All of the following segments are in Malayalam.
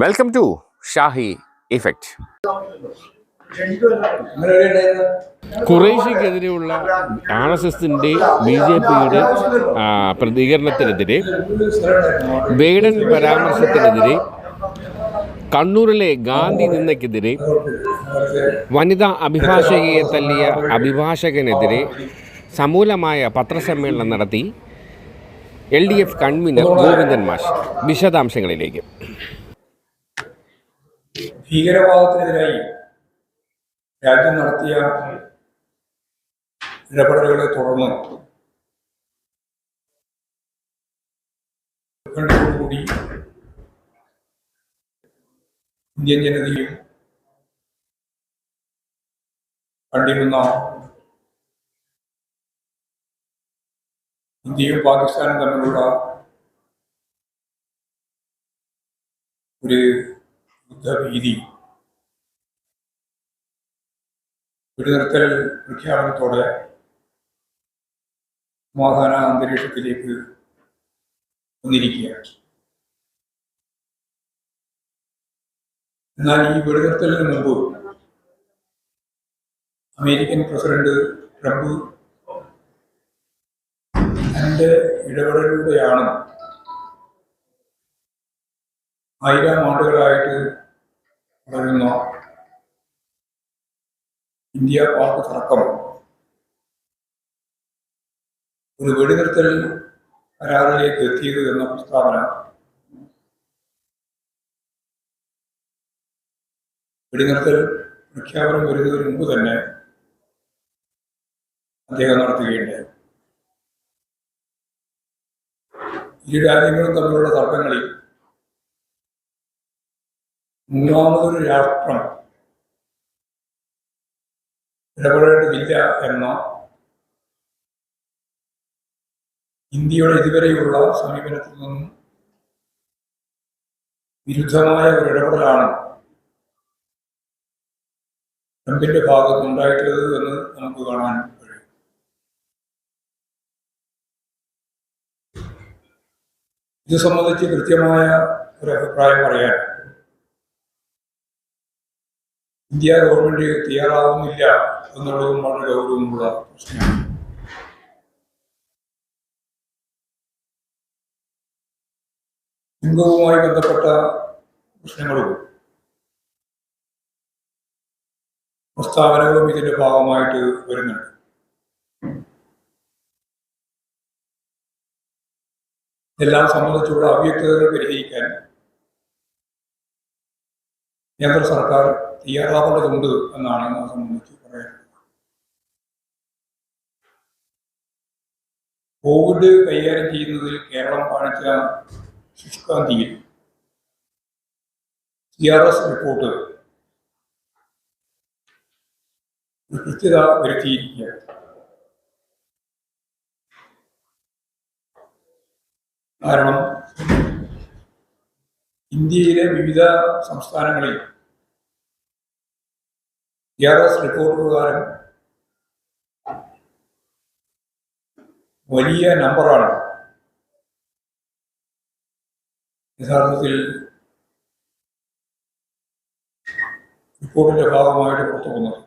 Welcome to Shahi effect. ഖുറൈഷിക്കെതിരെയുള്ള RSSന്റെ BJPയുടെ പ്രതികരണത്തിനെതിരെ, ബൈഡൻ പരാമർശത്തിനെതിരെ, കണ്ണൂരിലെ ഗാന്ധി നിന്ദയ്ക്കെതിരെ, വനിതാ അഭിഭാഷകയെ തല്ലിയ അഭിഭാഷകനെതിരെ സമൂലമായ പത്രസമ്മേളനം നടത്തി LDF കൺവീനർ ഗോവിന്ദൻ മാഷ്. വിശദാംശങ്ങളിലേക്ക്. ഭീകരവാദത്തിനെതിരായി രാജ്യം നടത്തിയ ഇടപെടലുകളെ തുടർന്ന് കൂടി ഇന്ത്യൻ ജനതയും കണ്ടിരുന്ന ഇന്ത്യയും പാകിസ്ഥാനും തമ്മിലുള്ള ഒരു യുദ്ധഭീതി വെടിനിർത്തൽ പ്രഖ്യാപനത്തോടെ സമാധാന അന്തരീക്ഷത്തിലേക്ക് വന്നിരിക്കുകയാണ്. എന്നാൽ ഈ വെടിനിർത്തലിന് മുമ്പ് അമേരിക്കൻ പ്രസിഡന്റ് ട്രംപ് തന്റെ ഇടപെടലിലൂടെയാണ് 1000 ആണ്ടുകളായിട്ട് വളരുന്ന ഇന്ത്യ പാക് തർക്കം ഒരു വെടിനിർത്തൽ കരാറിലേക്ക് എത്തിയത് എന്ന പ്രസ്താവന വെടിനിർത്തൽ പ്രഖ്യാപനം വരുന്നതിന് മുമ്പ് തന്നെ അദ്ദേഹം നടത്തുകയുണ്ടായി. ഇരു രാജ്യങ്ങളും തമ്മിലുള്ള തർക്കങ്ങളിൽ മൂന്നാമതൊരു രാഷ്ട്രം ഇടപെടേണ്ടതില്ല എന്ന ഇന്ത്യയുടെ ഇതുവരെയുള്ള സമീപനത്തിൽ നിന്നും വിരുദ്ധമായ ഒരു ഇടപെടലാണ് ട്രംപിന്റെ ഭാഗത്തുണ്ടായിട്ടുള്ളത് എന്ന് നമുക്ക് കാണാൻ കഴിയും. ഇത് സംബന്ധിച്ച് കൃത്യമായ ഒരു അഭിപ്രായം പറയാൻ ഇന്ത്യ ഗവൺമെന്റ് തയ്യാറാവുന്നില്ല എന്നുള്ളതും വളരെ ഗൗരവമുള്ള പ്രശ്നമാണ്. ലിംഗവുമായി ബന്ധപ്പെട്ട പ്രശ്നങ്ങളും പ്രസ്താവനകളും ഇതിന്റെ ഭാഗമായിട്ട് വരുന്നുണ്ട്. ഇതെല്ലാം സംബന്ധിച്ചുള്ള അവ്യക്തതകൾ പരിഹരിക്കാൻ കേന്ദ്ര സർക്കാർ തയ്യാറാവേണ്ടതുണ്ട് എന്നാണ് അത് സംബന്ധിച്ച് പറയുന്നത്. കോവിഡ് കൈകാര്യം ചെയ്യുന്നതിൽ കേരളം കാണിച്ച ശുഷ്കാന്തിയിൽ CRS റിപ്പോർട്ട് കൃത്യത വരുത്തിയിരിക്കുകയാണ്. കാരണം ഇന്ത്യയിലെ വിവിധ സംസ്ഥാനങ്ങളിൽ CRS റിപ്പോർട്ട് പ്രകാരം വലിയ നമ്പറാണ് യഥാർത്ഥത്തിൽ റിപ്പോർട്ടിന്റെ ഭാഗമായിട്ട് പുറത്തു വന്നത്.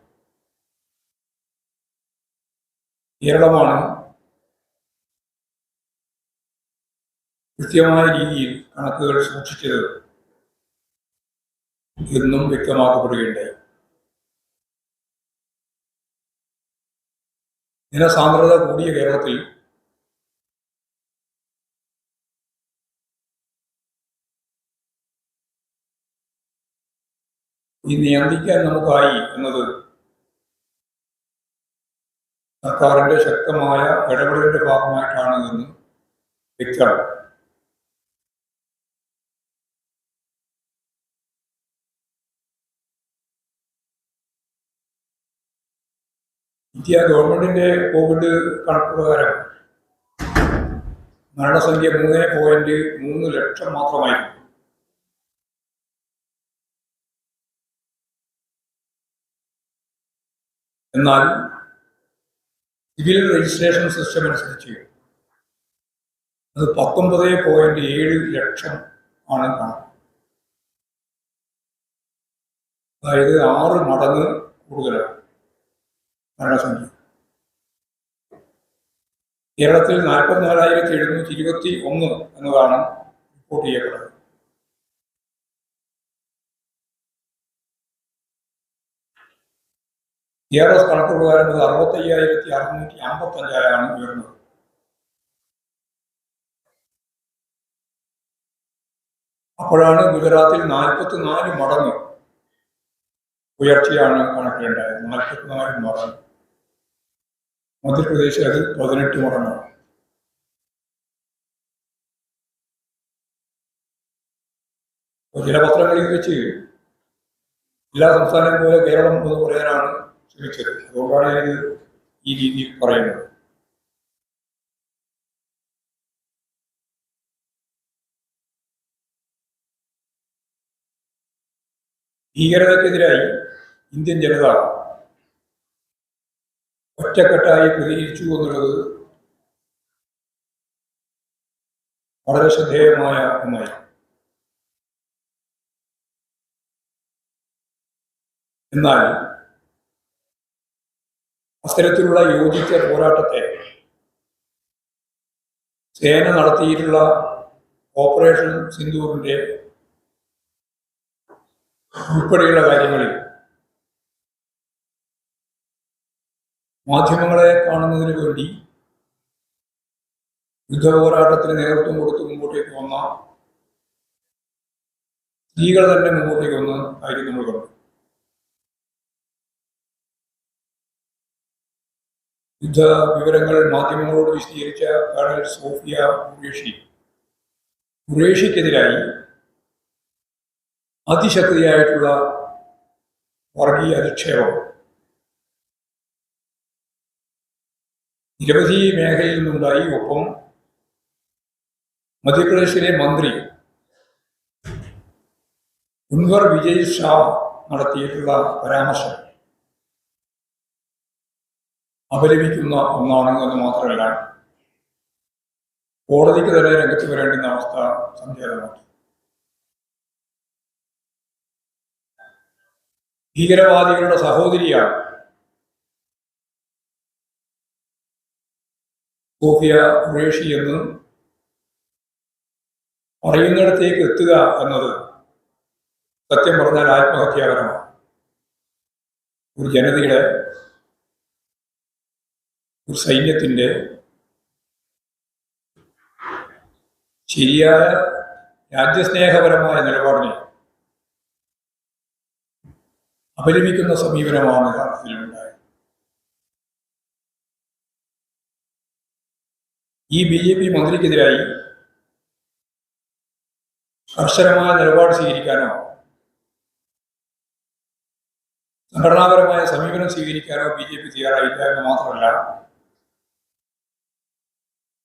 കേരളമാണ് കൃത്യമായ രീതിയിൽ കണക്കുകൾ സൂക്ഷിച്ചത് എന്നും വ്യക്തമാക്കപ്പെടുകയുണ്ടായി. ജനസാന്ദ്രത കൂടിയ കേരളത്തിൽ ഈ നിയന്ത്രിക്കാൻ നമുക്കായി എന്നത് സർക്കാരിന്റെ ശക്തമായ ഇടപെടലിന്റെ ഭാഗമായിട്ടാണ് എന്ന് വ്യക്തമാണ്. ഇന്ത്യ ഗവൺമെന്റിന്റെ കോവിഡ് കണക്ക് പ്രകാരം മരണസംഖ്യ 3.3 ലക്ഷം മാത്രമായിരുന്നു. എന്നാൽ സിവിൽ രജിസ്ട്രേഷൻ സിസ്റ്റം അനുസരിച്ച് അത് 19.7 ലക്ഷം ആണ് കണക്ക്. അതായത് 6 മടങ്ങ് കൂടുതലാണ് മരണസംഖ്യ. കേരളത്തിൽ 44,721 എന്നതാണ് റിപ്പോർട്ട് ചെയ്യപ്പെട്ടത്. കേരള കണക്ക് പ്രകാരം അത് 65,655 ഉയർന്നത്. അപ്പോഴാണ് ഗുജറാത്തിൽ 44 മടങ്ങ് ഉയർച്ചയാണ് കണക്കിലുണ്ടായത്. 44 മടങ്ങ്. മധ്യപ്രദേശിൽ അത് 18 മടങ്ങാണ്. ചില പത്രങ്ങളിൽ വെച്ച് എല്ലാ സംസ്ഥാനവും പോലെ കേരളം എന്ന് പറയാനാണ് ശ്രമിച്ചത്. അതുകൊണ്ടാണ് ഇത് ഈ രീതിയിൽ പറയുന്നത്. ഭീകരതയ്ക്കെതിരായി ഇന്ത്യൻ ജനത ഒറ്റക്കെട്ടായി പ്രതികരിച്ചു എന്നുള്ളത് വളരെ ശ്രദ്ധേയമായ ഒന്നായി. എന്നാൽ അത്തരത്തിലുള്ള യോജിച്ച പോരാട്ടത്തെ സേന നടത്തിയിട്ടുള്ള ഓപ്പറേഷൻ സിന്ദൂറിന്റെ ഉൾപ്പെടെയുള്ള കാര്യങ്ങളിൽ മാധ്യമങ്ങളെ കാണുന്നതിന് വേണ്ടി യുദ്ധപോരാട്ടത്തിന് നേതൃത്വം കൊടുത്ത് മുമ്പോട്ടേക്ക് വന്ന സ്ത്രീകൾ തന്നെ മുമ്പോട്ടേക്ക് വന്ന കാര്യം നമ്മൾ കണ്ടു. യുദ്ധ വിവരങ്ങൾ മാധ്യമങ്ങളോട് വിശദീകരിച്ച കേണൽ സോഫിയ ഖുറേഷിക്കെതിരായി അതിശക്തിയായിട്ടുള്ള വർഗീയ അധിക്ഷേപം നിരവധി മേഖലയിൽ നിന്നുണ്ടായി. ഒപ്പം മധ്യപ്രദേശിലെ മന്ത്രി കുൻവർ വിജയ് ഷാ നടത്തിയിട്ടുള്ള പരാമർശം അപലപിക്കുന്ന ഒന്നാണ് എന്ന് മാത്രമല്ല കോടതിക്ക് തന്നെ രംഗത്ത് വരേണ്ടുന്ന അവസ്ഥ സംജാതമാക്കി. ഭീകരവാദികളുടെ സഹോദരിയാണ് സോഫിയ ഖുറേഷി എന്ന് പറയുന്നിടത്തേക്ക് എത്തുക എന്നത് സത്യം പറഞ്ഞാൽ ആത്മഹത്യാപരമാണ്. ഒരു ജനതയുടെ, ഒരു സൈന്യത്തിൻ്റെ ശരിയായ രാജ്യസ്നേഹപരമായ നിലപാടിനെ അപലപിക്കുന്ന സമീപനമാണ് യഥാർത്ഥത്തിലുണ്ടായത്. ഈ BJP മന്ത്രിക്കെതിരായി കർശനമായ നിലപാട് സ്വീകരിക്കാനോ സംഘടനാപരമായ സമീപനം സ്വീകരിക്കാനോ BJP തയ്യാറായില്ല എന്ന് മാത്രമല്ല,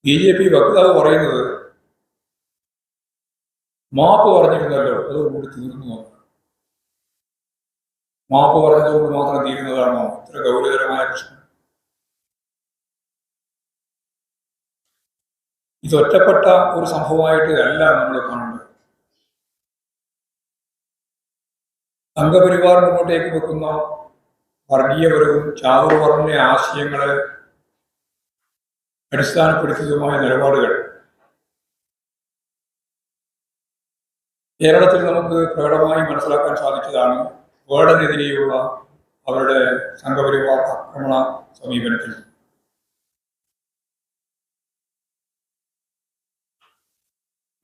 BJP വക്താവ് പറയുന്നത് മാപ്പ് പറഞ്ഞിരുന്നല്ലോ, അതോടുകൂടി തീർന്നു. മാപ്പ് പറഞ്ഞതുകൊണ്ട് മാത്രം തീരുന്നതാണോ ഇത്ര ഗൗരവതരമായ പ്രശ്നം? ഇതൊറ്റപ്പെട്ട ഒരു സംഭവമായിട്ട് അല്ല നമ്മൾ കാണേണ്ടത്. സംഘപരിവാർ മുന്നോട്ടേക്ക് വെക്കുന്ന വർഗീയപരവും ചാതുർവർണ്ണ ആശയങ്ങളെ അടിസ്ഥാനപ്പെടുത്തിയതുമായ നിലപാടുകൾ കേരളത്തിൽ നമുക്ക് പ്രകടമായി മനസ്സിലാക്കാൻ സാധിച്ചതാണ് വേടനെതിരെയുള്ള അവരുടെ സംഘപരിവാർ ആക്രമണ സമീപനത്തിൽ.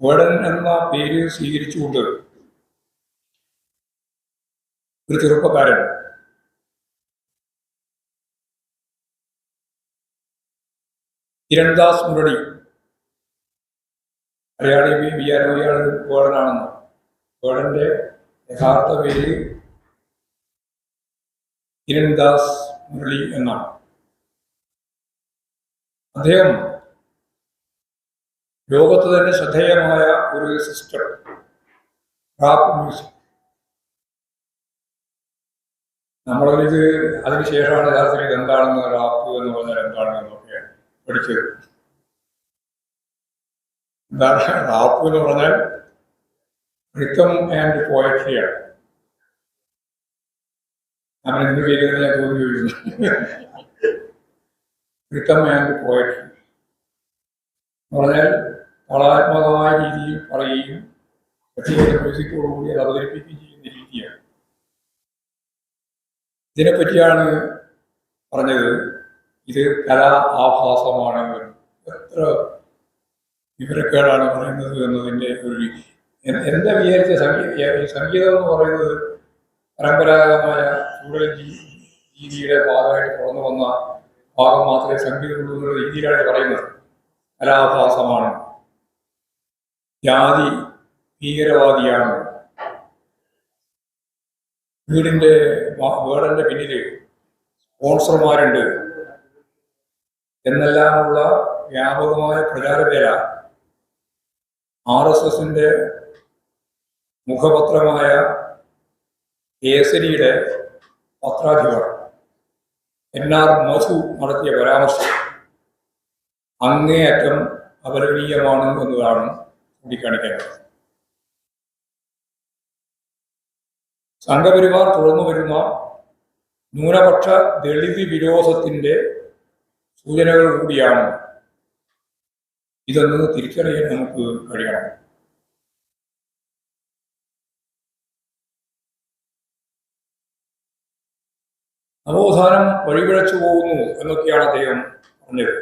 വേടൻ എന്ന പേര് സ്വീകരിച്ചുകൊണ്ട് ഒരു ചെറുപ്പക്കാരൻ കിരൺദാസ് മുരളി, അയാൾ വിചാരം ഇയാൾ വേടനാണെന്ന്. വേടന്റെ യഥാർത്ഥ പേര് കിരൺദാസ് മുരളി എന്നാണ്. അദ്ദേഹം ലോകത്ത് തന്നെ ശ്രദ്ധേയമായ ഒരു സിസ്റ്റം റാപ്പ് മ്യൂസിക്, നമ്മളിത് അതിനുശേഷമാണ് യഥാർത്ഥത്തിൽ ഇതെന്താണെന്ന് റാപ്പ് എന്ന് പറഞ്ഞാൽ എന്താണെന്നൊക്കെ പഠിച്ചത്. എന്താണ് റാപ്പ് എന്ന് പറഞ്ഞാൽ റിതം ആൻഡ് പോയട്രിയാണ്. അവൻ എന്ത് ചെയ്യുന്നത് ഞാൻ തോന്നി ചോദിക്കുന്നു. റിത്തം ആൻഡ് പോയട്രി എന്ന് പറഞ്ഞാൽ കലാത്മകമായ രീതിയിൽ പറയുകയും പ്രത്യേക മ്യൂസിക്കോടുകൂടി അത് അവതരിപ്പിക്കുകയും ചെയ്യുന്ന രീതിയാണ്. ഇതിനെപ്പറ്റിയാണ് പറഞ്ഞത് ഇത് കലാ ആഭാസമാണ്. എത്ര വിവരക്കേടാണ് പറയുന്നത് എന്നതിൻ്റെ ഒരു എന്താ വിചാരിച്ച സംഗീതം എന്ന് പറയുന്നത് പരമ്പരാഗതമായ ഫ്യൂഡൽ രീതിയുടെ ഭാഗമായിട്ട് തുറന്നു വന്ന ഭാഗം മാത്രമേ സംഗീതമുള്ളൂ എന്നുള്ള രീതിയിലാണ് പറയുന്നത്. കലാഭാസമാണ്, ജാതി ഭീകരവാദിയാണ്, വേടന്റെ പിന്നിൽ സ്പോൺസർമാരുണ്ട് എന്നെല്ലാമുള്ള വ്യാപകമായ പ്രചാരവേല RSSന്റെ മുഖപത്രമായ കേസരിയുടെ പത്രാധിപർ NR മധു നടത്തിയ പരാമർശം അങ്ങേയറ്റം അപലപനീയമാണ് എന്നതാണ് ചൂണ്ടിക്കാണിക്കേണ്ടത്. സംഘപരിവാർ തുടർന്നു വരുന്ന ന്യൂനപക്ഷ ദളിത് വിരോധത്തിന്റെ സൂചനകൾ കൂടിയാണ് ഇതെന്ന് തിരിച്ചറിയാൻ നമുക്ക് കഴിയണം. നവോത്ഥാനം വഴിപിഴച്ചു പോകുന്നു എന്നൊക്കെയാണ് അദ്ദേഹം പറഞ്ഞത്.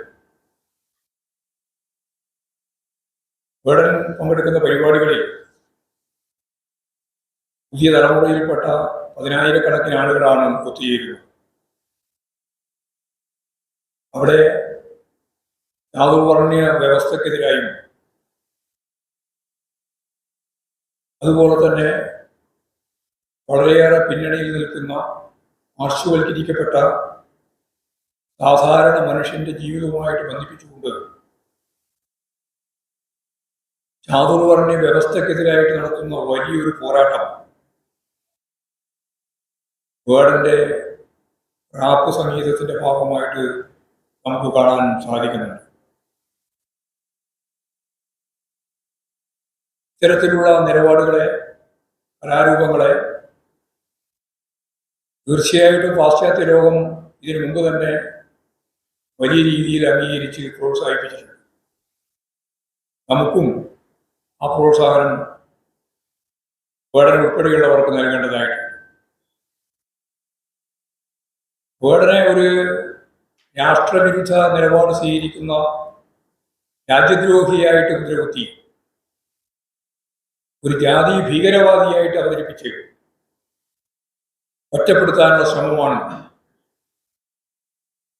വേടൻ പങ്കെടുക്കുന്ന പരിപാടികളിൽ പുതിയ തലമുറയിൽപ്പെട്ട 10,000-കണക്കിന് ആളുകളാണ് ഒത്തുചേരുന്നത്. അവിടെ ചാതുർവർണ്ണ വ്യവസ്ഥക്കെതിരായും അതുപോലെ തന്നെ വളരെയേറെ പിന്നണിയിൽ നിൽക്കുന്ന പാർശ്വവൽക്കരിക്കപ്പെട്ട സാധാരണ മനുഷ്യന്റെ ജീവിതവുമായിട്ട് ബന്ധിപ്പിച്ചുകൊണ്ട് ചാതുർവർണ്ണ വ്യവസ്ഥക്കെതിരായിട്ട് നടത്തുന്ന വലിയൊരു പോരാട്ടം വേടന്റെ റാപ്പ് സംഗീതത്തിന്റെ ഭാഗമായിട്ട് നമുക്ക് കാണാൻ സാധിക്കുന്നുണ്ട്. ഇത്തരത്തിലുള്ള നിലപാടുകളെ, കലാരൂപങ്ങളെ തീർച്ചയായിട്ടും പാശ്ചാത്യ ലോകം ഇതിനു മുമ്പ് തന്നെ വലിയ രീതിയിൽ അംഗീകരിച്ച് പ്രോത്സാഹിപ്പിച്ചിട്ടുണ്ട്. നമുക്കും ആ പ്രോത്സാഹനം വേടൻ ഉൾപ്പെടെയുള്ളവർക്ക് നൽകേണ്ടതായിട്ടുണ്ട്. വേടനെ ഒരു രാഷ്ട്രവിരുദ്ധ നിലപാട് സ്വീകരിക്കുന്ന രാജ്യദ്രോഹിയായിട്ട് മുദ്രകുത്തി ഒരു ജാതി ഭീകരവാദിയായിട്ട് അവതരിപ്പിച്ച് ഒറ്റപ്പെടുത്താനുള്ള ശ്രമമാണ്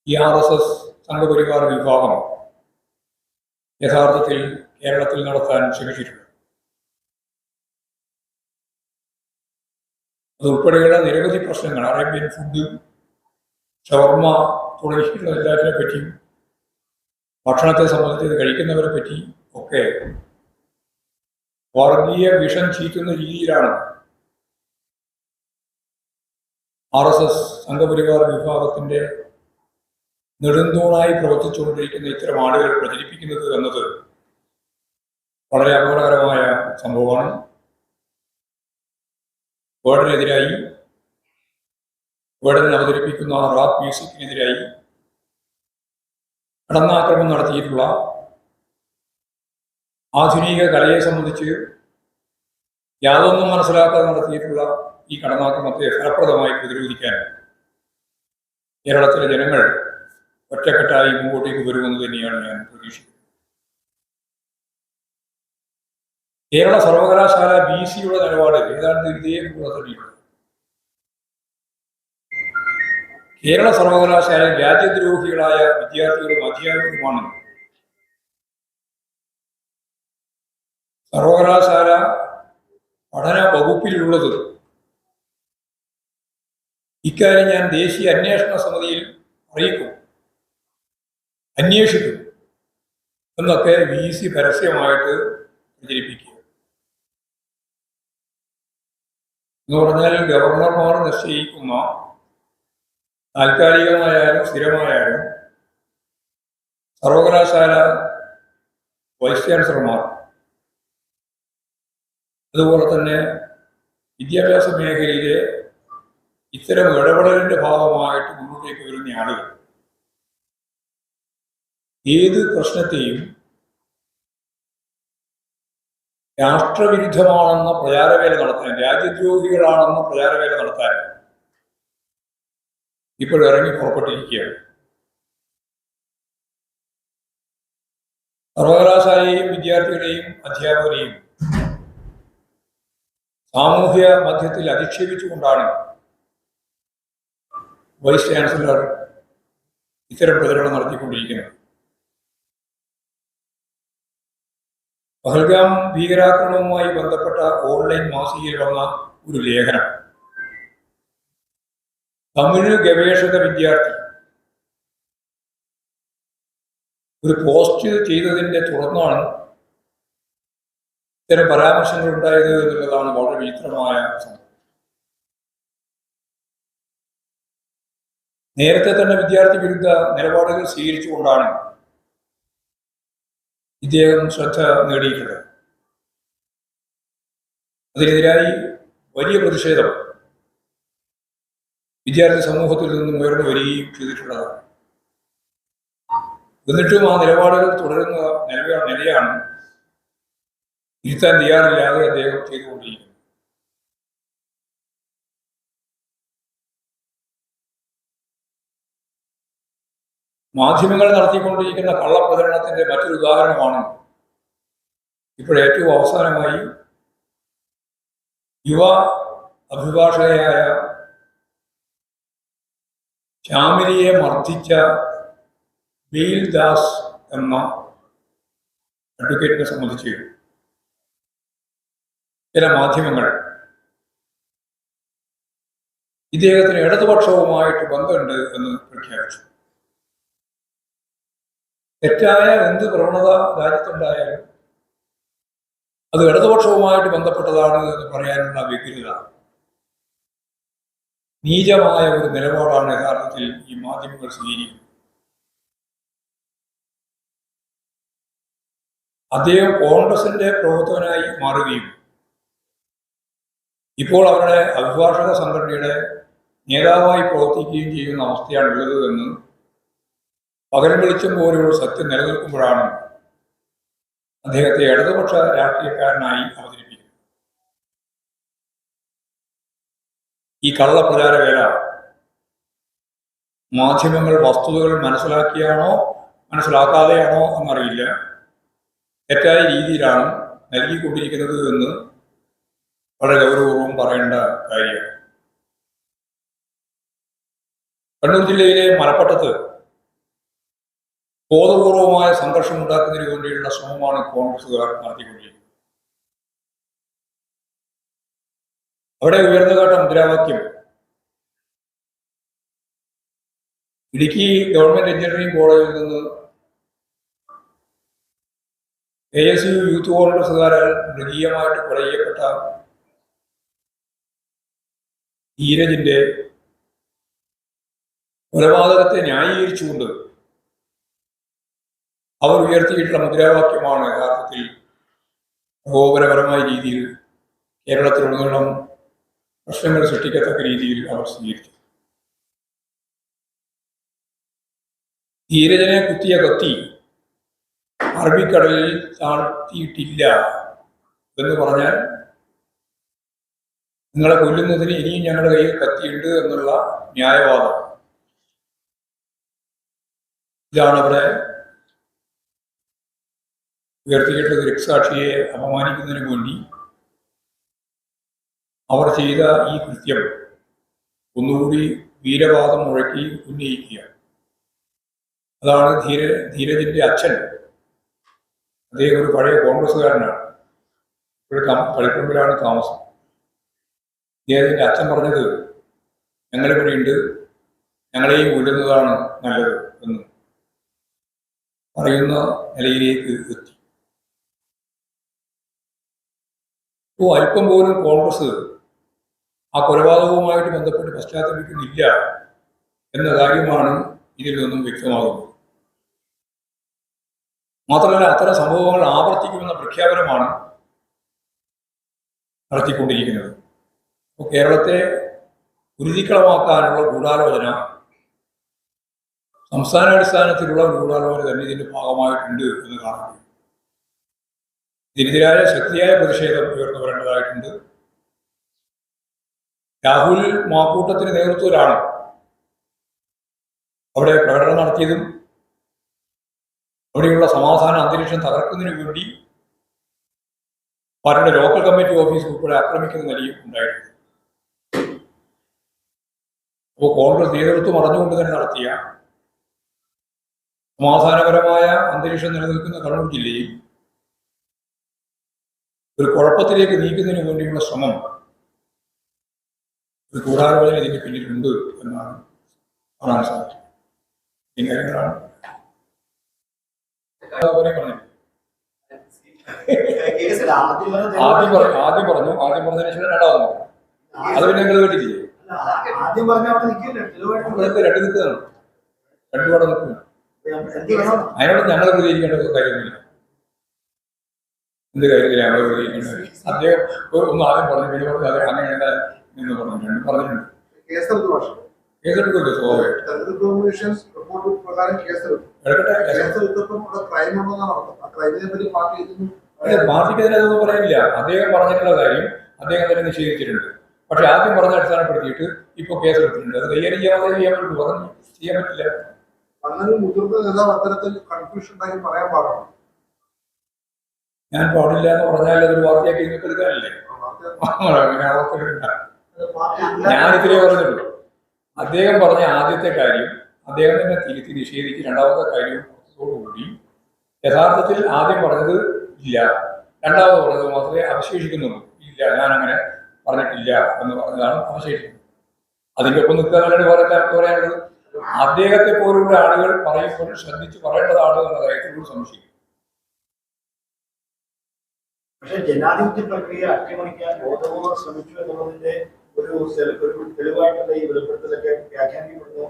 ഈ RSS സംഘപരിവാർ വിഭാഗം യഥാർത്ഥത്തിൽ കേരളത്തിൽ നടത്താൻ ശ്രമിച്ചിട്ടുണ്ട്. അതുൾപ്പെടെയുള്ള നിരവധി പ്രശ്നങ്ങൾ, അറേബ്യൻ ഫുഡ്, ഷവർമ തുടങ്ങിയിട്ടുള്ള എല്ലാത്തിനെ പറ്റിയും ഭക്ഷണത്തെ സംബന്ധിച്ച് കഴിക്കുന്നവരെ പറ്റി ഒക്കെ വർഗീയ വിഷം ചീറ്റുന്ന രീതിയിലാണ് RSS സംഘപരിവാർ വിഭാഗത്തിന്റെ നെടുന്തൂണായി പ്രവർത്തിച്ചുകൊണ്ടിരിക്കുന്ന ഇത്തരം ആളുകൾ പ്രചരിപ്പിക്കുന്നത് എന്നത് വളരെ അപകടകരമായ സംഭവമാണ്. വേടനെതിരായി, വേടൻ അവതരിപ്പിക്കുന്ന റാപ്പ് മ്യൂസിക്കിനെതിരായി കടന്നാക്രമണം നടത്തിയിട്ടുള്ള ആധുനിക കലയെ സംബന്ധിച്ച് യാതൊന്നും മനസ്സിലാക്കാതെ നടത്തിയിട്ടുള്ള ഈ കടന്നാക്രമണത്തെ ഫലപ്രദമായി പ്രതിരോധിക്കാൻ കേരളത്തിലെ ജനങ്ങൾ ഒറ്റക്കെട്ടായി മുമ്പോട്ടേക്ക് വരുമെന്ന് തന്നെയാണ് ഞാൻ പ്രതീക്ഷിക്കുന്നത്. കേരള സർവകലാശാല BCയുടെ നിലപാട് ഏതാണ്ട് ഇതേപോലെ തന്നെയാണ്. കേരള സർവകലാശാല രാജ്യദ്രോഹികളായ വിദ്യാർത്ഥികളും അധ്യാപകരുമാണ്. സർവകലാശാല പഠന വകുപ്പിലുള്ളത് ഇക്കാര്യം ഞാൻ ദേശീയ അന്വേഷണ സമിതിയിൽ അറിയിക്കും, അന്വേഷിക്കും എന്നൊക്കെ VC പരസ്യമായിട്ട് പ്രചരിപ്പിക്കുക എന്ന് പറഞ്ഞാൽ ഗവർണർമാർ നിശ്ചയിക്കുന്ന താൽക്കാലികമായാലും സ്ഥിരമായാലും സർവകലാശാല വൈസ് ചാൻസലർമാർ, അതുപോലെ തന്നെ വിദ്യാഭ്യാസ മേഖലയിലെ ഇത്തരം ഇടപെടലിന്റെ ഭാഗമായിട്ട് മുന്നോട്ടേക്ക് വരുന്ന ആളുകൾ ഏത് പ്രശ്നത്തെയും രാഷ്ട്രവിരുദ്ധമാണെന്ന പ്രചാരവേല നടത്താൻ, രാജ്യദ്രോഹികളാണെന്ന പ്രചാരവേല നടത്താൻ ഇപ്പോൾ ഇറങ്ങി പുറപ്പെട്ടിരിക്കുകയാണ്. സർവകലാശാലയെയും വിദ്യാർത്ഥികളെയും അധ്യാപകരെയും സാമൂഹ്യ മധ്യത്തിൽ അധിക്ഷേപിച്ചുകൊണ്ടാണ് വൈസ് ചാൻസലർ ഇത്തരം പ്രചരണം നടത്തിക്കൊണ്ടിരിക്കുന്നത്. പഹൽഗാം ഭീകരാക്രമണവുമായി ബന്ധപ്പെട്ട ഓൺലൈൻ മാസികയിൽ വന്ന ഒരു ലേഖനം തമിഴ് ഗവേഷക വിദ്യാർത്ഥി ഒരു പോസ്റ്റ് ചെയ്തതിൻ്റെ തുടർന്നാണ് ഇത്തരം പരാമർശങ്ങൾ ഉണ്ടായത് എന്നുള്ളതാണ് വളരെ വിചിത്രമായ സംഭവം. നേരത്തെ തന്നെ വിദ്യാർത്ഥി വിരുദ്ധ നിലപാടുകൾ സ്വീകരിച്ചുകൊണ്ടാണ് ഇദ്ദേഹം ശ്രദ്ധ നേടിയിട്ടുള്ളത്. അതിനെതിരായി വലിയ പ്രതിഷേധം വിദ്യാർത്ഥി സമൂഹത്തിൽ നിന്നും ഉയർന്നു വരികയും ചെയ്തിട്ടുള്ളതാണ്. എന്നിട്ടും ആ നിലപാടുകൾ തുടരുന്ന നിലയാണ് ഇരുത്താൻ തയ്യാറില്ലാതെ അദ്ദേഹം ചെയ്തുകൊണ്ടിരിക്കുന്നത്. മാധ്യമങ്ങൾ നടത്തിക്കൊണ്ടിരിക്കുന്ന കള്ളപ്രചരണത്തിന്റെ മറ്റൊരു ഉദാഹരണമാണ് ഇപ്പോഴേറ്റവും അവസാനമായി യുവ അഭിഭാഷകയായ ശ്യാമിലിയെ മർദ്ദിച്ച ബെയിൽ ദാസ് എന്ന അഡ്വക്കേറ്റിനെ സംബന്ധിച്ച് ചില മാധ്യമങ്ങൾ ഇദ്ദേഹത്തിന് ഇടതുപക്ഷവുമായിട്ട് ബന്ധമുണ്ട് എന്ന് പ്രഖ്യാപിച്ചു. തെറ്റായ എന്ത് പ്രവണത രാജ്യത്തുണ്ടായാലും അത് ഇടതുപക്ഷവുമായിട്ട് ബന്ധപ്പെട്ടതാണ് എന്ന് പറയാനുള്ള വ്യഗ്രത, നീചമായ ഒരു നിലപാടാണ് യഥാർത്ഥത്തിൽ ഈ മാധ്യമങ്ങൾ സ്വീകരിക്കുന്നത്. അദ്ദേഹം കോൺഗ്രസിന്റെ പ്രവർത്തകനായി മാറുകയും ഇപ്പോൾ അവരുടെ അഭിഭാഷക സംഘടനയുടെ നേതാവായി പ്രവർത്തിക്കുകയും ചെയ്യുന്ന അവസ്ഥയാണുള്ളത് എന്ന് പകൽ വെളിച്ചം പോലെയുള്ള സത്യം നിലനിൽക്കുമ്പോഴാണ് അദ്ദേഹത്തെ ഇടതുപക്ഷ രാഷ്ട്രീയക്കാരനായി അവതരിപ്പിക്കുന്നത്. ഈ കള്ളപ്രചാരവേല മാധ്യമങ്ങൾ വസ്തുതകൾ മനസ്സിലാക്കിയാണോ മനസ്സിലാക്കാതെയാണോ എന്നറിയില്ല, തെറ്റായ രീതിയിലാണ് നൽകിക്കൊണ്ടിരിക്കുന്നത് എന്ന് വളരെ ഗൗരവപൂർവ്വം പറയേണ്ട കാര്യമാണ്. കണ്ണൂർ ജില്ലയിലെ മലപ്പട്ടത്ത് ബോധപൂർവമായ സംഘർഷം ഉണ്ടാക്കുന്നതിന് വേണ്ടിയുള്ള ശ്രമമാണ് കോൺഗ്രസുകാർ നടത്തിക്കൊണ്ടിരിക്കുന്നത്. അവിടെ ഉയർന്നു കേട്ട മുദ്രാവാക്യം ഇടുക്കി ഗവൺമെന്റ് എഞ്ചിനീയറിംഗ് കോളേജിൽ നിന്ന് ASU യൂത്ത് കോൺഗ്രസുകാരാൽ മൃഗീയമായിട്ട് കൊല ചെയ്യപ്പെട്ട ധീരജിന്റെ കൊലപാതകത്തെ ന്യായീകരിച്ചുകൊണ്ട് അവർ ഉയർത്തിയിട്ടുള്ള മുദ്രാവാക്യമാണ് യഥാർത്ഥത്തിൽ പ്രകോപനപരമായ രീതിയിൽ കേരളത്തിലുടനീളം പ്രശ്നങ്ങൾ സൃഷ്ടിക്കത്തക്ക രീതിയിൽ അവർ സ്വീകരിച്ചു. ധീരജനെ കുത്തിയ കത്തി അറബിക്കടലിൽ താഴ്ത്തിയിട്ടില്ല എന്ന് പറഞ്ഞാൽ നിങ്ങളെ കൊല്ലുന്നതിന് ഇനിയും ഞങ്ങളുടെ കയ്യിൽ കത്തിയുണ്ട് എന്നുള്ള ന്യായവാദം. ഇതാണ് അവിടെ ഉയർത്തിയിട്ടുള്ള ദൃക്സാക്ഷിയെ അപമാനിക്കുന്നതിന് വേണ്ടി അവർ ചെയ്ത ഈ കൃത്യം ഒന്നുകൂടി വീരവാദം മുഴക്കി ഉന്നയിക്കുക. അതാണ് ധീരജിന്റെ അച്ഛൻ. അദ്ദേഹം ഒരു പഴയ കോൺഗ്രസ്സുകാരനാണ്. ഇപ്പോൾ കളിപ്പറമ്പിലാണ് താമസം. അദ്ദേഹത്തിന്റെ അച്ഛൻ പറഞ്ഞത് ഞങ്ങളിവിടെയുണ്ട്, ഞങ്ങളെയും കൊല്ലുന്നതാണ് നല്ലത് എന്ന് പറയുന്ന നിലയിലേക്ക് എത്തി. അല്പം പോലും കോൺഗ്രസ് ആ കൊലപാതകവുമായിട്ട് ബന്ധപ്പെട്ട് പശ്ചാത്തപിക്കുന്നില്ല എന്ന കാര്യമാണ് ഇതിൽ നിന്നും വ്യക്തമാകുന്നത്. മാത്രമല്ല, അത്തരം സംഭവങ്ങൾ ആവർത്തിക്കുമെന്ന പ്രഖ്യാപനമാണ് നടത്തിക്കൊണ്ടിരിക്കുന്നത്. കേരളത്തെ കുരുതിക്കളമാക്കാനുള്ള ഗൂഢാലോചന, സംസ്ഥാനാടിസ്ഥാനത്തിലുള്ള ഗൂഢാലോചന തന്നെ ഇതിന്റെ ഭാഗമായിട്ടുണ്ട് എന്ന് കാണുന്നു. ഇതിനെതിരായ ശക്തിയായ പ്രതിഷേധം ഉയർന്നു വരേണ്ടതായിട്ടുണ്ട്. രാഹുൽ മാക്കൂട്ടത്തിന് നേതൃത്വത്തിലാണ് അവിടെ പ്രകടനം നടത്തിയതും അവിടെയുള്ള സമാധാന അന്തരീക്ഷം തകർക്കുന്നതിന് വേണ്ടി പാർട്ടിയുടെ ലോക്കൽ കമ്മിറ്റി ഓഫീസ് ഉൾപ്പെടെ ആക്രമിക്കുന്ന നിലയും ഉണ്ടായിട്ടുണ്ട്. അപ്പോൾ കോൺഗ്രസ് നേതൃത്വം അറിഞ്ഞുകൊണ്ട് തന്നെ നടത്തിയ സമാധാനപരമായ അന്തരീക്ഷം നിലനിൽക്കുന്ന കണ്ണൂർ ജില്ലയിൽ ഒരു കുഴപ്പത്തിലേക്ക് നീക്കുന്നതിന് വേണ്ടിയുള്ള ശ്രമം, ഒരു ഗൂഢാലോചന ഇതിന് പിന്നിലുണ്ട് എന്നാണ് കാണാൻ സാധിച്ചത്. ഈ കാര്യങ്ങളാണ് ആദ്യം പറഞ്ഞതിന് ശേഷം രണ്ടാമത് അത് പിന്നെ നിങ്ങൾ കേട്ടില്ലേ? രണ്ടു നിൽക്കുന്നതാണ്, രണ്ടുപാടെ നിൽക്കുന്നു. അതിനോട് ഞങ്ങൾ പ്രതികരിക്കേണ്ട കാര്യമൊന്നുമില്ല. എന്ത് കാര്യത്തിലാണ് ഞങ്ങൾ പ്രതികരിക്കേണ്ടത്? അദ്ദേഹം ഒന്ന് ആദ്യം പറഞ്ഞു, പിന്നെ പറഞ്ഞു അത് അങ്ങനെയല്ല എന്ന് പറഞ്ഞിട്ടുണ്ട്, പറഞ്ഞിട്ടുണ്ട്. കേസെടുക്കില്ല, സ്വാഭാവികം. പാർട്ടിക്കെതിരെ അതൊന്നും പറയാനില്ല. അദ്ദേഹം പറഞ്ഞിട്ടുള്ള കാര്യം അദ്ദേഹം തന്നെ നിഷേധിച്ചിട്ടുണ്ട്. പക്ഷെ ആദ്യം പറഞ്ഞ അടിസ്ഥാനപ്പെടുത്തിയിട്ട് ഇപ്പൊ കേസെടുത്തിട്ടുണ്ട്. അത് കൈകാര്യം ചെയ്യാൻ പറ്റുള്ളൂ, പറഞ്ഞു ചെയ്യാൻ പറ്റില്ല. ഞാൻ പാടില്ല എന്ന് പറഞ്ഞാൽ അതൊരു വാർത്തയാക്കി നിങ്ങൾക്ക് എടുക്കാനല്ലേ? അങ്ങനെ ആവർത്തനമില്ല. ഞാനിതിലേ പറഞ്ഞുള്ളൂ. അദ്ദേഹം പറഞ്ഞ ആദ്യത്തെ കാര്യം അദ്ദേഹം തന്നെ തിരുത്തി നിഷേധിച്ച് രണ്ടാമത്തെ കാര്യത്തോടുകൂടി യഥാർത്ഥത്തിൽ ആദ്യം പറഞ്ഞത് ഇല്ല, രണ്ടാമത് പറഞ്ഞത് മാത്രമേ അവശേഷിക്കുന്നുള്ളൂ. ഇല്ല, ഞാനങ്ങനെ പറഞ്ഞിട്ടില്ല എന്ന് പറഞ്ഞതാണ് അവശേഷിക്കുന്നത്. അതിൻ്റെ ഒപ്പം നിൽക്കാനാണ് പറയാനുള്ളത്. അദ്ദേഹത്തെ പോലുള്ള ആളുകൾ പറയുമ്പോൾ ശ്രദ്ധിച്ച് പറയേണ്ടതാണ് എന്ന കാര്യത്തിലൂടെ സംശയിക്കും. പക്ഷെ ജനാധിപത്യ പ്രക്രിയ അട്ടിമറിക്കാൻ ബോധപൂർവ്വം ശ്രമിച്ചു എന്നുള്ളതിന്റെ ഒരു തെളിവായിട്ടുള്ള ഈ വെളിപ്പെടുത്തലൊക്കെ വ്യാഖ്യാനിക്കപ്പെടുന്നു.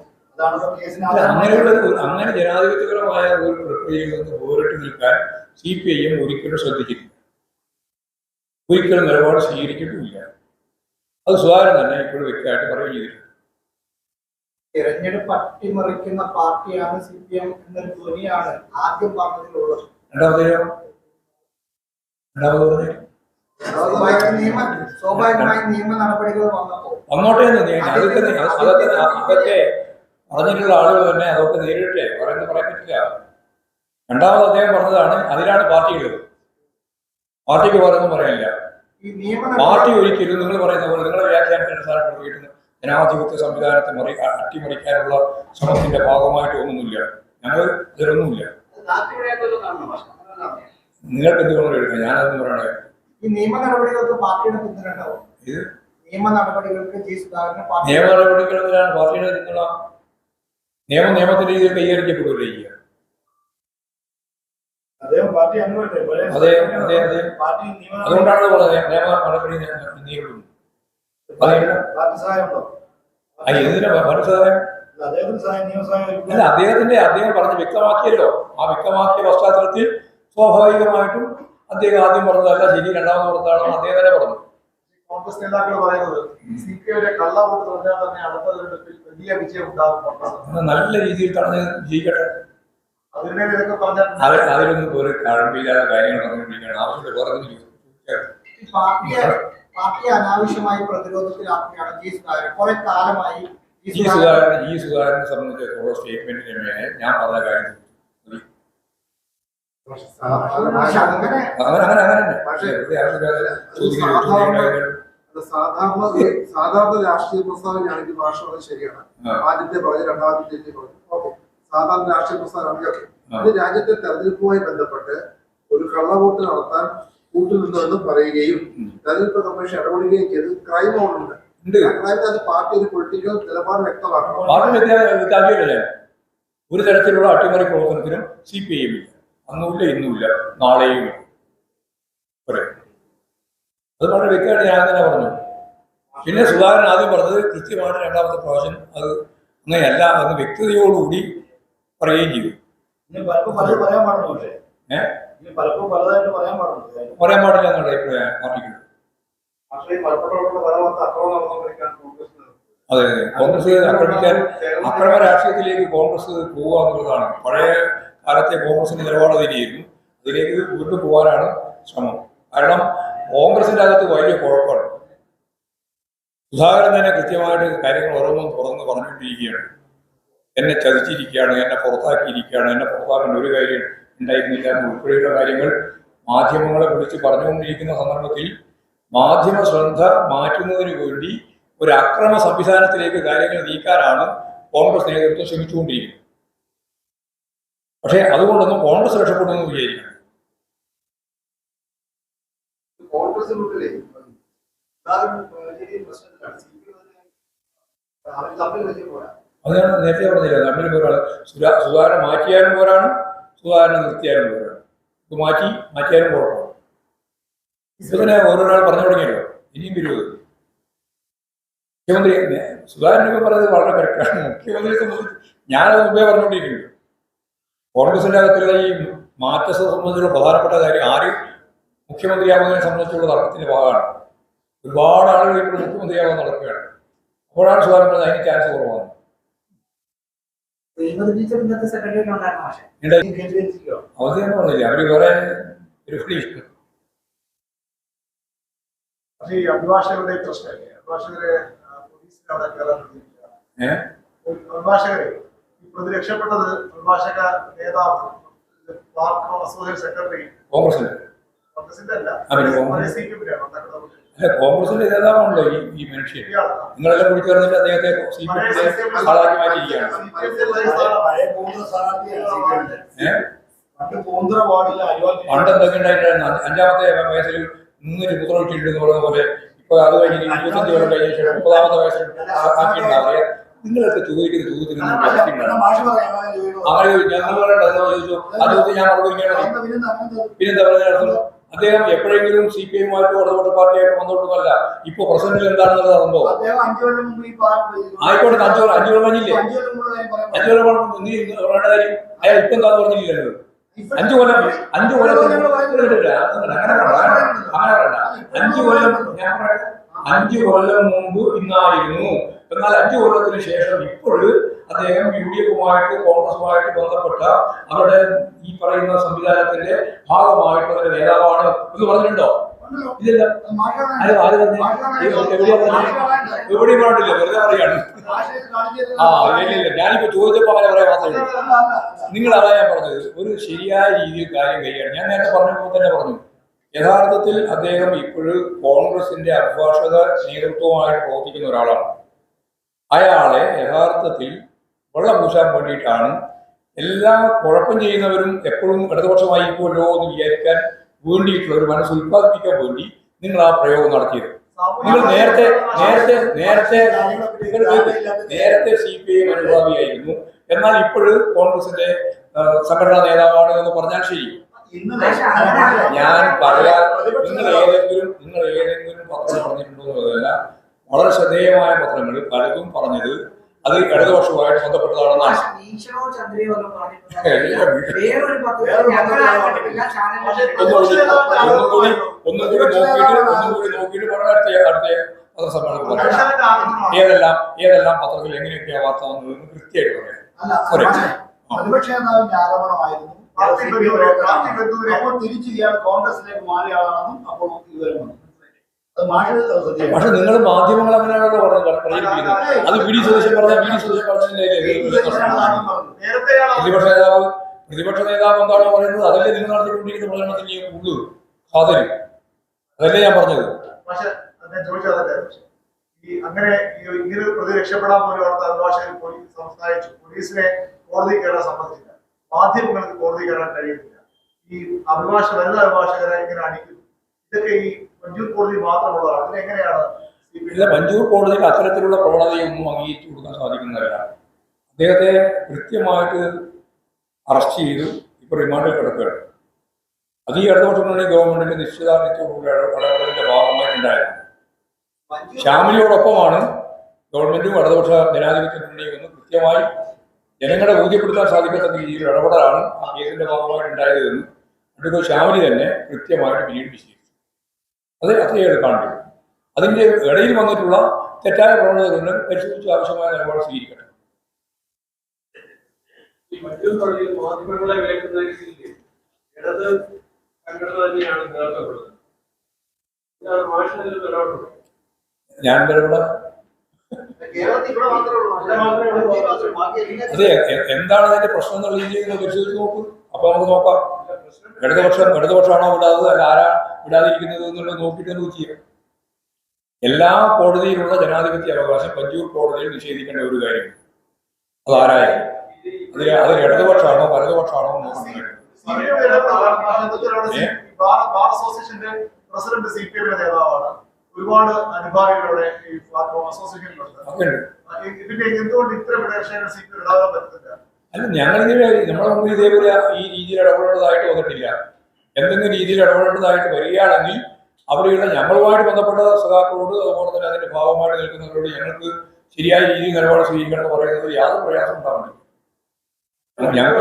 അങ്ങനെ ജനാധിപത്യപരമായ ഒരു പ്രക്രിയയിൽ നിന്ന് വേറിട്ട് നിൽക്കാൻ CPIM ഒരിക്കലും ശ്രദ്ധിച്ചിട്ടില്ല, ഒരിക്കലും നിലപാട് സ്വീകരിച്ചിട്ടുമില്ല. അത് സുധാകരൻ തന്നെ ഇപ്പോഴും വ്യക്തമായിട്ട് പറയുകയും ചെയ്തിട്ടുണ്ട്. തിരഞ്ഞെടുപ്പ് അട്ടിമറിക്കുന്ന പാർട്ടിയാണ് CPM എന്നൊരു ധ്വനിയാണ് ആദ്യം പറഞ്ഞതിലുള്ളത്. സ്വാഭാവികമായി നിയമ നടപടികൾ വന്നോട്ടെ അതൊക്കെ പറഞ്ഞിട്ടുള്ള ആളുകൾ തന്നെ അതൊക്കെ നേരിട്ടെ പറയാൻ പറ്റില്ല. രണ്ടാമത് അദ്ദേഹം പറഞ്ഞതാണ് അതിലാണ് പാർട്ടിയുള്ളത്. പാർട്ടിക്ക് പറയുന്നതും പറയാനില്ല. പാർട്ടി ഒരിക്കലും നിങ്ങൾ പറയുന്ന പോലെ നിങ്ങളുടെ വ്യാഖ്യാനത്തിന് അടിസ്ഥാനപ്പെടുത്തിയിട്ട് ജനാധിപത്യ സംവിധാനത്തെ അട്ടിമറിക്കാനുള്ള ശ്രമത്തിന്റെ ഭാഗമായിട്ട് ഒന്നുമില്ല. ഞങ്ങൾ ഇതിലൊന്നുമില്ല. നിങ്ങൾക്ക് എന്തുകൊണ്ട് എടുക്കാം? ഞാനതൊന്നും പറയണേ. ഈ നിയമ നടപടികൾക്ക് പാർട്ടിയുടെ പിന്തുണ ഉണ്ടാവും. നിയമ നടപടികൾക്ക് നിയമ നടപടികളിലാണ് പാർട്ടിയുടെ പിന്തുണ. നിയമത്തിന്റെ രീതിയിൽ കൈകാര്യപ്പെടുകയല്ലേ ചെയ്യുക. അതുകൊണ്ടാണ് പറഞ്ഞത് നിയമ നടപടി നേരിടുന്നു. എന്തിനാ പാർട്ടി സഹായം? അല്ല, അദ്ദേഹം പറഞ്ഞ് വ്യക്തമാക്കിയല്ലോ. ആ വ്യക്തമാക്കിയ പശ്ചാത്തലത്തിൽ സ്വാഭാവികമായിട്ടും അദ്ദേഹം ആദ്യം പറഞ്ഞതല്ല ശരി, രണ്ടാമത് പറഞ്ഞതാണെന്ന് അദ്ദേഹം തന്നെ പറഞ്ഞു. കോൺഗ്രസ് നേതാക്കൾ പറയുന്നത് CPIയുടെ കള്ളവോട്ട് തുടങ്ങിയാൽ തന്നെ അടുത്ത തെരഞ്ഞെടുപ്പിൽ വലിയ വിജയം ഉണ്ടാകും. നല്ല രീതിയിൽ തടഞ്ഞ് ജയിക്കട്ടെ. അതിലൊന്നും ഒരു കഴമ്പില്ലാത്ത കാര്യങ്ങൾ പറഞ്ഞുകൊണ്ടിരിക്കുകയാണ്. ആവശ്യമില്ല വേറെ പാർട്ടിയെ അനാവശ്യമായി പ്രതിരോധത്തിലാക്കുകയാണ് കുറെ കാലമായി. ഈ സുധാകരനെ സംബന്ധിച്ചിടത്തോളം സ്റ്റേറ്റ്മെന്റിന് മേലെ ഞാൻ പറഞ്ഞ കാര്യം സാധാരണ രാഷ്ട്രീയ പ്രസ്താവനയാണെങ്കിൽ ഭാഷ വളരെ ശരിയാണ്. ആദ്യത്തെ പറഞ്ഞു, രണ്ടാമത്തെ പറഞ്ഞു. ഓക്കെ, സാധാരണ രാഷ്ട്രീയ പ്രസ്താവന. ഇത് രാജ്യത്തെ തെരഞ്ഞെടുപ്പുമായി ബന്ധപ്പെട്ട് ഒരു കള്ളവോട്ട് നടത്താൻ കൂട്ടുനിന്നുവെന്ന് പറയുകയും തെരഞ്ഞെടുപ്പ് കമ്മീഷൻ ഇടപെടുകയും ചെയ്ത് ക്രൈം ഉണ്ട്. അത് പാർട്ടി ഒരു പൊളിറ്റിക്കൽ നിലപാട് വ്യക്തമാക്കണം. ഒരു തരത്തിലുള്ള അട്ടിമറി പ്രവർത്തനത്തിനും CPIM ഇല്ല. അന്നുമില്ല, ഇന്നുമില്ല, നാളെയും അത് വളരെ വ്യക്തമായിട്ട് ഞാൻ തന്നെ പറഞ്ഞു. പിന്നെ സുധാകരൻ ആദ്യം പറഞ്ഞത് കൃത്യമായിട്ട് രണ്ടാമത്തെ പ്രാവശ്യം അത് അങ്ങനെയല്ല എന്ന് വ്യക്തതയോടുകൂടി പറയുകയും ചെയ്തു. പറയാൻ പാടില്ല എന്നുള്ള അഭിപ്രായം പാർട്ടിക്ക്. അതെ അതെ, കോൺഗ്രസ് അക്രമ രാഷ്ട്രീയത്തിലേക്ക് കോൺഗ്രസ് പോവുക എന്നുള്ളതാണ്. പഴയ കാലത്തെ കോൺഗ്രസിന്റെ നിലപാട് തന്നെയായിരുന്നു. അതിലേക്ക് വീണ്ടും പോകാനാണ് ശ്രമം. കാരണം കോൺഗ്രസിന്റെ അകത്ത് വലിയ കുഴപ്പമാണ്. സുധാകരൻ തന്നെ കൃത്യമായിട്ട് കാര്യങ്ങൾ ഓരോന്നും തുറന്ന് പറഞ്ഞുകൊണ്ടിരിക്കുകയാണ്. എന്നെ ചതിച്ചിരിക്കുകയാണ്, എന്നെ പുറത്താക്കിയിരിക്കുകയാണ്, എന്നെ പുറത്താക്കേണ്ട ഒരു കാര്യം ഉണ്ടായിരുന്നില്ല ഉൾപ്പെടെയുള്ള കാര്യങ്ങൾ മാധ്യമങ്ങളെ വിളിച്ച് പറഞ്ഞുകൊണ്ടിരിക്കുന്ന സന്ദർഭത്തിൽ മാധ്യമ ശ്രദ്ധ മാറ്റുന്നതിന് വേണ്ടി ഒരു അക്രമ സംവിധാനത്തിലേക്ക് കാര്യങ്ങൾ നീക്കാനാണ് കോൺഗ്രസ് നേതൃത്വം ശ്രമിച്ചുകൊണ്ടിരിക്കുന്നത്. പക്ഷേ അതുകൊണ്ടൊന്നും കോൺഗ്രസ് രക്ഷപ്പെടുമെന്ന് വിചാരിക്കണം. കോൺഗ്രസിനുള്ളിലെ അത് ഞാൻ നേരത്തെ പറഞ്ഞില്ല, തമ്മിൽ പോരാണ്. സുധാകരൻ മാറ്റിയാലും പോരാണ്, സുധാകരനെ നിർത്തിയാലും പോരാണ്. ഇത് മാറ്റിയാലും കുഴപ്പമാണ്. ഇപ്പൊ തന്നെ ഓരോരാൾ പറഞ്ഞു തുടങ്ങിയല്ലോ, ഇനിയും വരുന്നത്. മുഖ്യമന്ത്രി സുധാകരനൊക്കെ പറയുന്നത് വളരെ കറക്റ്റാണ്. മുഖ്യമന്ത്രിയെ സംബന്ധിച്ച് ഞാനത് മുമ്പേ പറഞ്ഞുകൊണ്ടിരിക്കുന്നു. കോൺഗ്രസിന്റെ അകത്തുള്ള ഈ മാറ്റത്തെ സംബന്ധിച്ചുള്ള പ്രധാനപ്പെട്ട കാര്യം ആര് മുഖ്യമന്ത്രിയാവുന്നതിനെ സംബന്ധിച്ചുള്ള തർക്കത്തിന്റെ ഭാഗമാണ്. ഒരുപാട് ആളുകൾ ഇപ്പോൾ മുഖ്യമന്ത്രിയാവാൻ നടക്കുകയാണ്. അപ്പോഴാണ് സുധാകരൻ പറഞ്ഞത് അതിന് ചാൻസ് കുറവാണ്. അവധിയെന്ന് പറഞ്ഞില്ല, അവര് വേറെ പരിപാടി. പക്ഷേ ഈ അഭിഭാഷകരുടെ പ്രശ്നമല്ലേ, അഭിഭാഷകരെ പോലീസിന് അവിടെ കയറാൻ അഭിഭാഷകരെ ഇപ്പൊ രക്ഷപ്പെട്ടത് അഭിഭാഷക നേതാവ് അസോസിയേഷൻ സെക്രട്ടറി കോൺഗ്രസിന്റെ അല്ല കോൺഗ്രസിന്റെ നേതാവാണല്ലോ ഈ മനുഷ്യൻ. നിങ്ങളെല്ലാം കൂടി ചേർന്നിട്ട് അദ്ദേഹത്തെ ആളാക്കി മാറ്റിയിരിക്കുകയാണ്. പണ്ട് എന്തൊക്കെ ഉണ്ടായിട്ടുണ്ടായിരുന്നു? 5ാമത്തെ വയസ്സിൽ 3 പുത്രവിട്ടിട്ടെന്ന് പറയുന്ന പോലെ ഇപ്പൊ അത് കഴിഞ്ഞ് 25 കൊല്ലം കഴിഞ്ഞ ശേഷം 30ാമത്തെ വയസ്സിൽ ആക്കിയിട്ടുണ്ടാവുക. നിങ്ങളൊക്കെ ചോദിക്കുന്ന ചോദ്യത്തിന് അങ്ങനെ ഞങ്ങൾ ചോദിച്ചു. ആ ചോദ്യം ഞാൻ മറുപടി പിന്നെന്താ പറയുക? അദ്ദേഹം എപ്പോഴെങ്കിലും CPI-മായിട്ട് ഇടതുപക്ഷ പാർട്ടിയായിട്ട് ബന്ധപ്പെട്ടതല്ല. ഇപ്പൊ പ്രസിഡന്റിൽ എന്താണെന്നുള്ളത് സംഭവം ആയിക്കോട്ടെ. 5 കൊല്ലം കഴിഞ്ഞില്ലേ? 5 കൊല്ലം നീ പറയേണ്ട കാര്യം അയാൾ ഇപ്പൊ എന്താന്ന് പറഞ്ഞില്ലല്ലോ. 5 കൊല്ലം അങ്ങനെ പറയണ്ട. 5 കൊല്ലം മുമ്പ് ഇന്നായിരുന്നു. എന്നാൽ 5 കൊല്ലത്തിന് ശേഷം ഇപ്പോൾ അദ്ദേഹം UDF-ഉമായിട്ട് കോൺഗ്രസുമായിട്ട് ബന്ധപ്പെട്ട അവരുടെ ഈ പറയുന്ന സംവിധാനത്തിന്റെ ഭാഗമായിട്ടുള്ള നേതാവാണ് എന്ന് പറഞ്ഞിട്ടുണ്ടോ? ഇല്ലല്ല. എവിടെയും പറഞ്ഞില്ല, വെറുതെ പറയാണ്. ഇല്ല, ഞാനിപ്പോ ചോദിച്ചപ്പോ അങ്ങനെ പറയാൻ മാത്രമേ. നിങ്ങൾ അതാ ഞാൻ പറഞ്ഞത്, ഒരു ശരിയായ രീതിയിൽ കാര്യം കഴിയാണ്. ഞാൻ നേരത്തെ പറഞ്ഞപ്പോൾ തന്നെ പറഞ്ഞു, യഥാർത്ഥത്തിൽ അദ്ദേഹം ഇപ്പോഴും കോൺഗ്രസിന്റെ അഭിഭാഷക നേതൃത്വമായിട്ട് പ്രവർത്തിക്കുന്ന ഒരാളാണ്. അയാളെ യഥാർത്ഥത്തിൽ വെള്ളം പൂശാൻ വേണ്ടിയിട്ടാണ് എല്ലാ കുഴപ്പം ചെയ്യുന്നവരും എപ്പോഴും ഇടതുപക്ഷമായിരിക്കുമല്ലോ എന്ന് വിചാരിക്കാൻ വേണ്ടിയിട്ടുള്ള ഒരു മനസ്സ് ഉത്പാദിപ്പിക്കാൻ വേണ്ടി നിങ്ങൾ ആ പ്രയോഗം നടത്തിയത്. നിങ്ങൾ നേരത്തെ CPI അനുഭാവിയായിരുന്നു. എന്നാൽ ഇപ്പോഴും കോൺഗ്രസിന്റെ സംഘടനാ നേതാവാണ് എന്ന് പറഞ്ഞാൽ ശരി. ഞാൻ പറയാൻ നിങ്ങൾ ഏതെങ്കിലും പത്രം പറഞ്ഞിട്ടുണ്ടോ എന്നതല്ല, വളരെ ശ്രദ്ധേയമായ പത്രങ്ങൾ പലതും പറഞ്ഞത് അത് ഇടതുപക്ഷവുമായിട്ട് ബന്ധപ്പെട്ടതാണെന്നാണ്. ഒന്നും കൂടി നോക്കിയിട്ട് അടുത്ത പത്രസമ്മേളനം ഏതെല്ലാം പത്രത്തിൽ എങ്ങനെയൊക്കെയാ വാർത്ത വന്നത് കൃത്യമായിട്ട് പറയാം. പ്രതിപക്ഷ നേതാവിന്റെ ആരോപണമായിരുന്നു അപ്പോൾ തിരിച്ചു കോൺഗ്രസിലേക്ക് മാറിയ ആളാണെന്നും അപ്പോൾ ഇതുവരെ വന്നു. പക്ഷെ നിങ്ങൾ മാധ്യമങ്ങൾ അങ്ങനെയാണല്ലോ പറഞ്ഞിരിക്കുന്നത്. അത് VD സതീശൻ പ്രതിപക്ഷ നേതാവ് എന്താണോ പറയുന്നത് അതല്ലേ നിങ്ങൾ നടത്തിക്കൊണ്ടിരിക്കുന്ന പ്രചരണത്തിന് ഉള്ളൂ. അതല്ലേ ഞാൻ പറഞ്ഞത്. അങ്ങനെ ഇങ്ങനെ പ്രതി രക്ഷപ്പെടാൻ പോലും അവിടുത്തെ അഭിഭാഷകർ സംസാരിച്ചു. പോലീസിനെ കോടതി കയറാൻ സമ്മതിച്ചില്ല, മാധ്യമങ്ങൾക്ക് കോടതി കയറാൻ കഴിയുന്നില്ല. ഈ വരുന്ന അഭിഭാഷകരെ ഇങ്ങനെ അടിക്കുന്നു. ഇതൊക്കെ ഈ മഞ്ചൂർ കോടതി മാത്രമുള്ളതാണ്. അതിനെങ്ങനെയാണ് മഞ്ചൂർ കോടതിയിൽ അത്തരത്തിലുള്ള പ്രവണതയൊന്നും അംഗീകരിച്ചു കൊടുക്കാൻ സാധിക്കുന്നതല്ല. അദ്ദേഹത്തെ കൃത്യമായിട്ട് അറസ്റ്റ് ചെയ്തു ഇപ്പോൾ റിമാൻഡിൽ കിടക്കുകയാണ്. അത് ഈ ഇടതുപക്ഷ ഗവൺമെന്റിന്റെ നിശ്ചിതാർത്ഥ്യത്തോടുകൂടി ഇടപെടലിന്റെ ഭാഗമായിട്ടുണ്ടായിരുന്നു. ശ്യാമിലിയോടൊപ്പമാണ് ഗവൺമെന്റും ഇടതുപക്ഷ ജനാധിപത്യ മുന്നണിയും എന്ന് കൃത്യമായി ജനങ്ങളെ ബോധ്യപ്പെടുത്താൻ സാധിക്കാത്ത രീതിയിൽ ഇടപെടലാണ് ആ കേസിന്റെ ഭാഗമായിട്ടുണ്ടായതെന്ന് അഡ്വക്കേറ്റ് ശ്യാമിലി തന്നെ കൃത്യമായിട്ട് പിന്നീട് വിശദീകരിച്ചു. അത് അത്രയേ കാണേണ്ടത്. അതിന്റെ ഇടയിൽ വന്നിട്ടുള്ള തെറ്റായ പ്രവണതകളുണ്ട്, പരിശോധിച്ച് ആവശ്യമായ നിലപാട് സ്വീകരിക്കണം. ഈ മറ്റൊരു കോടതിയിൽ മാധ്യമങ്ങളെ വിലക്കുന്ന രീതിയിൽ ഇടത് സംഘടന തന്നെയാണ് നേതൃത്വപ്പെടുന്നത്. ഇതാണ് മാഷിന് ഇടപെടുന്നത്. ഞാൻ ഇടപെടാം. കേരളത്തിൽ ഇവിടെ മാത്രമേ ഉള്ളൂ. അവിടെ മാത്രമേ ഉള്ളൂ. ബാക്കി എല്ലാ അതെ, എന്താണ് അതിന്റെ പ്രശ്നം എന്നുള്ള രീതിയിൽ നിങ്ങൾ പരിശോധിച്ച് നോക്കൂ. അപ്പൊ നമുക്ക് നോക്കാം ഇടതുപക്ഷമാണോ വിടാത്തത്, അല്ല ആരാ വിടാതിരിക്കുന്നത് എന്നുള്ളത് നോക്കിയിട്ട് നമുക്ക് ചെയ്യാം. എല്ലാ കോടതിയിലുള്ള ജനാധിപത്യ അവകാശം പഞ്ചൂർ കോടതിയിൽ നിഷേധിക്കേണ്ട ഒരു കാര്യമാണ്. അതാരായാലും അതിൽ ഇടതുപക്ഷമാണോ വലതുപക്ഷമാണോ നോക്കുന്നത്. ബാർ അസോസിയേഷന്റെ പ്രസിഡന്റ് CPM നേതാവാണ്. ഒരുപാട് അനുഭാവികളുടെ ഈ അസോസിയേഷനിലുണ്ട്. ഇതിന്റെ എന്തുകൊണ്ട് ഇത്തരം വിഷയങ്ങൾ CPM ഇടാൻ പറ്റുന്നില്ല? അല്ല, ഞങ്ങളിങ്ങനെ നമ്മുടെ മുമ്പിൽ ഇതേപോലെ ഈ രീതിയിൽ ഇടപെടേണ്ടതായിട്ട് വന്നിട്ടില്ല. എന്തെങ്കിലും രീതിയിൽ ഇടപെടേണ്ടതായിട്ട് വരികയാണെങ്കിൽ അവിടെയുള്ള ഞങ്ങളുമായിട്ട് ബന്ധപ്പെട്ട സഖാക്കളോട് അതുപോലെ തന്നെ അതിന്റെ ഭാഗമായിട്ട് നിൽക്കുന്നവരോട് ഞങ്ങൾക്ക് ശരിയായ രീതിയിൽ നിലപാട് സ്വീകരിക്കണം എന്ന് പറയുന്നത് യാതൊരു പ്രയാസം ഉണ്ടാവുന്നില്ല. ഞങ്ങൾക്ക്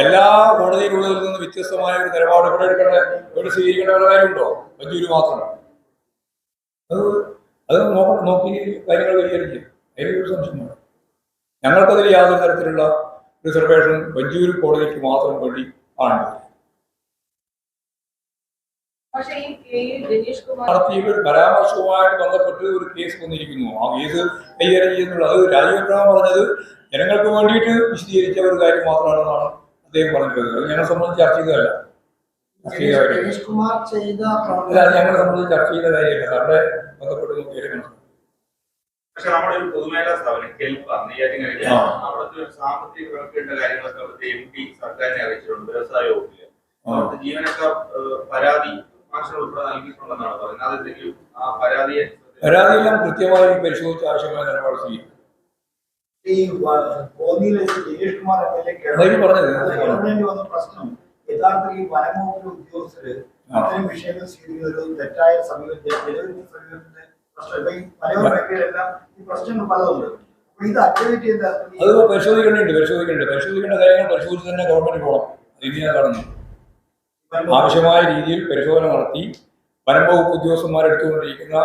എല്ലാ കോടതിയിലുള്ളതിൽ നിന്ന് വ്യത്യസ്തമായ ഒരു നിലപാട് ഇവിടെ എടുക്കേണ്ട ഇവിടെ സ്വീകരിക്കേണ്ട ഒരു കാര്യമുണ്ടോ? പഞ്ചൂര് മാത്രം അത് നോക്കി കാര്യങ്ങൾ കൈകാര്യം ചെയ്യും. അതിലൊരു സംശയമാണ്. ഞങ്ങൾക്കതിൽ യാതൊരു തരത്തിലുള്ള റിസർവേഷൻ പഞ്ചൂർ കോടതിക്ക് മാത്രം വേണ്ടി ആണ്. നടത്തിയ ഒരു പരാമർശവുമായിട്ട് ബന്ധപ്പെട്ട് ഒരു കേസ് വന്നിരിക്കുന്നു. ആ കേസ് കൈകാര്യം ചെയ്യുന്നുള്ളത് അത് രാജീവ് പറഞ്ഞത് ജനങ്ങൾക്ക് വേണ്ടിയിട്ട് വിശദീകരിച്ച ഒരു കാര്യം മാത്രമാണെന്നാണ് അദ്ദേഹം പറഞ്ഞിട്ടുള്ളത്. അത് ഞങ്ങളെ സംബന്ധിച്ച് ചർച്ച ചെയ്തതല്ല. ഞങ്ങളെ സംബന്ധിച്ച് ചർച്ച ചെയ്ത കാര്യമല്ല. അവിടെ ബന്ധപ്പെട്ട് നോക്കിയാലും പക്ഷെ നമ്മുടെ ഒരു പൊതുമേഖലാ സ്ഥാപനം നെയ്യാറ്റിൻകരയിൽ അവിടുത്തെ ഒരു സാമ്പത്തിക പ്രവർത്തിയുടെ കാര്യങ്ങളൊക്കെ അവിടുത്തെ MP സർക്കാരിനെ അറിയിച്ചിട്ടുണ്ട്. വ്യവസായ വകുപ്പില് അവിടുത്തെ ജീവനക്കാർ പരാതി മാഷ് ഉൾപ്പെടെ നൽകിയിട്ടുണ്ടെന്നാണ് പറയുന്നത്. അതെന്തെങ്കിലും ആ പരാതിയെല്ലാം കൃത്യമായി പരിശോധിച്ച് ആവശ്യമായ നിലപാട് സ്വീകരിക്കും. ഈ കോന്നിയിലെ ദിനേഷ് കുമാർ MLA വന്ന പ്രശ്നം യഥാർത്ഥത്തിൽ ഈ വനംവകുപ്പിലെ ഉദ്യോഗസ്ഥര് അത്തരം വിഷയങ്ങൾ സ്വീകരിക്കുന്ന ഒരു തെറ്റായ സമീപനത്തിന്റെ പ്രശ്നം. ഈ മലയോര മേഖലയിലെല്ലാം ഈ പ്രശ്നങ്ങൾ പലതുണ്ട്. അപ്പൊ ഇത് അക്രമിറ്റ് ചെയ്ത അത് പരിശോധിക്കേണ്ട കാര്യങ്ങൾ പരിശോധിച്ച് തന്നെ ഗവൺമെന്റ് പോകണം. രീതിയാണ് കാണുന്നത്. ആവശ്യമായ രീതിയിൽ പരിശോധന നടത്തി വനം വകുപ്പ് ഉദ്യോഗസ്ഥന്മാരെടുത്തുകൊണ്ടിരിക്കുന്ന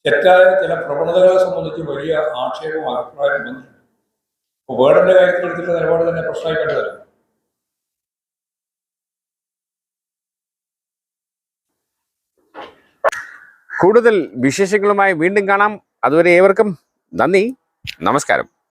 തെറ്റായ ചില പ്രവണതകളെ സംബന്ധിച്ച് വലിയ ആക്ഷേപവും അഭിപ്രായം വന്നിട്ടുണ്ട്. അപ്പോൾ വേർഡിന്റെ കാര്യത്തിൽ എടുത്തിട്ടുള്ള നിലപാട് തന്നെ പ്രശ്നമായി കണ്ടതല്ല. കൂടുതൽ വിശേഷങ്ങളുമായി വീണ്ടും കാണാം. അതുവരെ ഏവർക്കും നന്ദി, നമസ്കാരം.